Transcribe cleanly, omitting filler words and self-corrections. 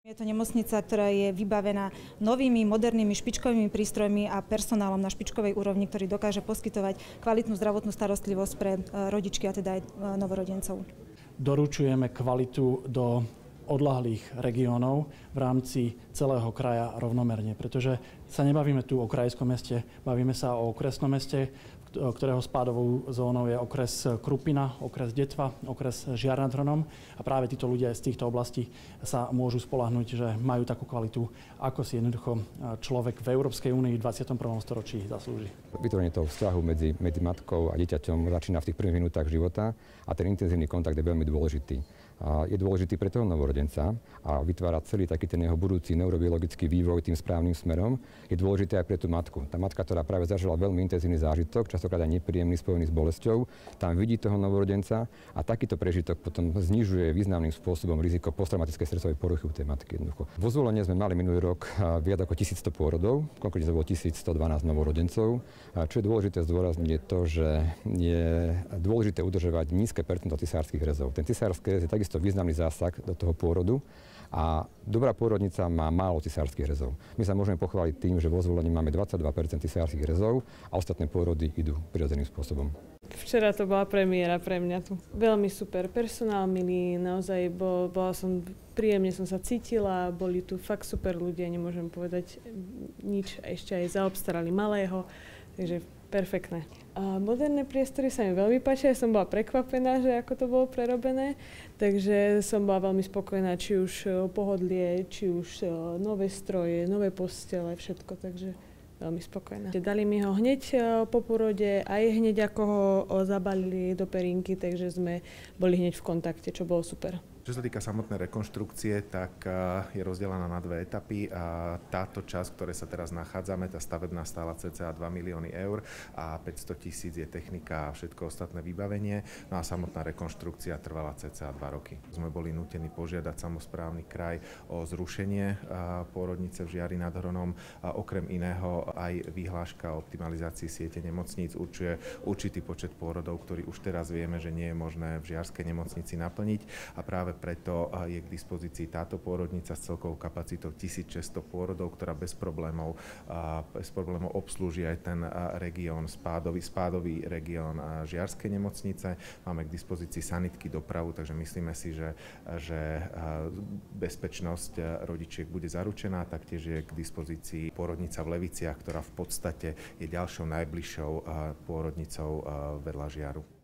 Je to nemocnica, ktorá je vybavená novými, modernými, špičkovými prístrojmi a personálom na špičkovej úrovni, ktorý dokáže poskytovať kvalitnú zdravotnú starostlivosť pre rodičky a teda aj novorodencov. Doručujeme kvalitu do odľahlých regiónov v rámci celého kraja rovnomerne, pretože sa nebavíme tu o krajskom meste, bavíme sa o okresnom meste, ktorého spádovou zónou je okres Krupina, okres Detva, okres Žiar nad Hronom a práve títo ľudia z týchto oblastí sa môžu spoľahnúť, že majú takú kvalitu, ako si jednoducho človek v Európskej únii v 21. storočí zaslúži. Vytvorenie toho vzťahu medzi matkou a dieťaťom začína v tých prvých minútach života a ten intenzívny kontakt je veľmi dôležitý. Je dôležitý pre toho novorodenca a vytvára celý taký ten jeho budúci neurobiologický vývoj tým správnym smerom. Je dôležité aj pre tú matku. Tá matka, ktorá práve zažila veľmi intenzívny zážitok, častokrát aj nepríjemný, spojený s bolesťou, tam vidí toho novorodenca a takýto prežitok potom znižuje významným spôsobom riziko posttraumatickej stresovej poruchy u tej matky. Vo Zvolenie sme mali minulý rok viac ako 1100 pôrodov, konkrétne to bolo 1112 novorodencov. Čo je dôležité zdôrazniť je to, že je dôležité udržovať nízke percento cisárskych rezov. Ten cisársky rez je takisto významný zásah do toho pôrodu a dobrá pôrodnica má málo cisárskych rezov. My sa môžeme pochváliť tým, že vo Zvolení máme 22% cisárskych rezov a ostatné pôrody idú prirodzeným spôsobom. Včera to bola premiéra pre mňa tu. Veľmi super, personál milý, naozaj príjemne som sa cítila, boli tu fakt super ľudia, nemôžem povedať nič, ešte aj zaobstarali malého, takže perfektné. A moderné priestory sa mi veľmi páčia, som bola prekvapená, že ako to bolo prerobené, takže som bola veľmi spokojná, či už pohodlie, či už nové stroje, nové postele, všetko, takže veľmi spokojná. Dali mi ho hneď po porode, aj hneď ako ho zabalili do perinky, takže sme boli hneď v kontakte, čo bolo super. Čo sa týka samotnej rekonštrukcie, tak je rozdelená na dve etapy. Táto časť, v ktorej sa teraz nachádzame, tá stavebná stála cca 2 milióny eur a 500 000 je technika a všetko ostatné vybavenie. No a samotná rekonštrukcia trvala cca 2 roky. Sme boli nútení požiadať samosprávny kraj o zrušenie pôrodnice v Žiari nad Hronom. Okrem iného aj vyhláška o optimalizácii siete nemocníc určuje určitý počet pôrodov, ktorý už teraz vieme, že nie je možné v žiarskej nemocnici naplniť a práve preto je k dispozícii táto pôrodnica s celkovou kapacitou 1600 pôrodov, ktorá bez problémov obslúži aj ten región, spádový región žiarskej nemocnice. Máme k dispozícii sanitky, dopravu, takže myslíme si, že bezpečnosť rodičiek bude zaručená. Taktiež je k dispozícii pôrodnica v Leviciach, ktorá v podstate je ďalšou najbližšou pôrodnicou vedľa Žiaru.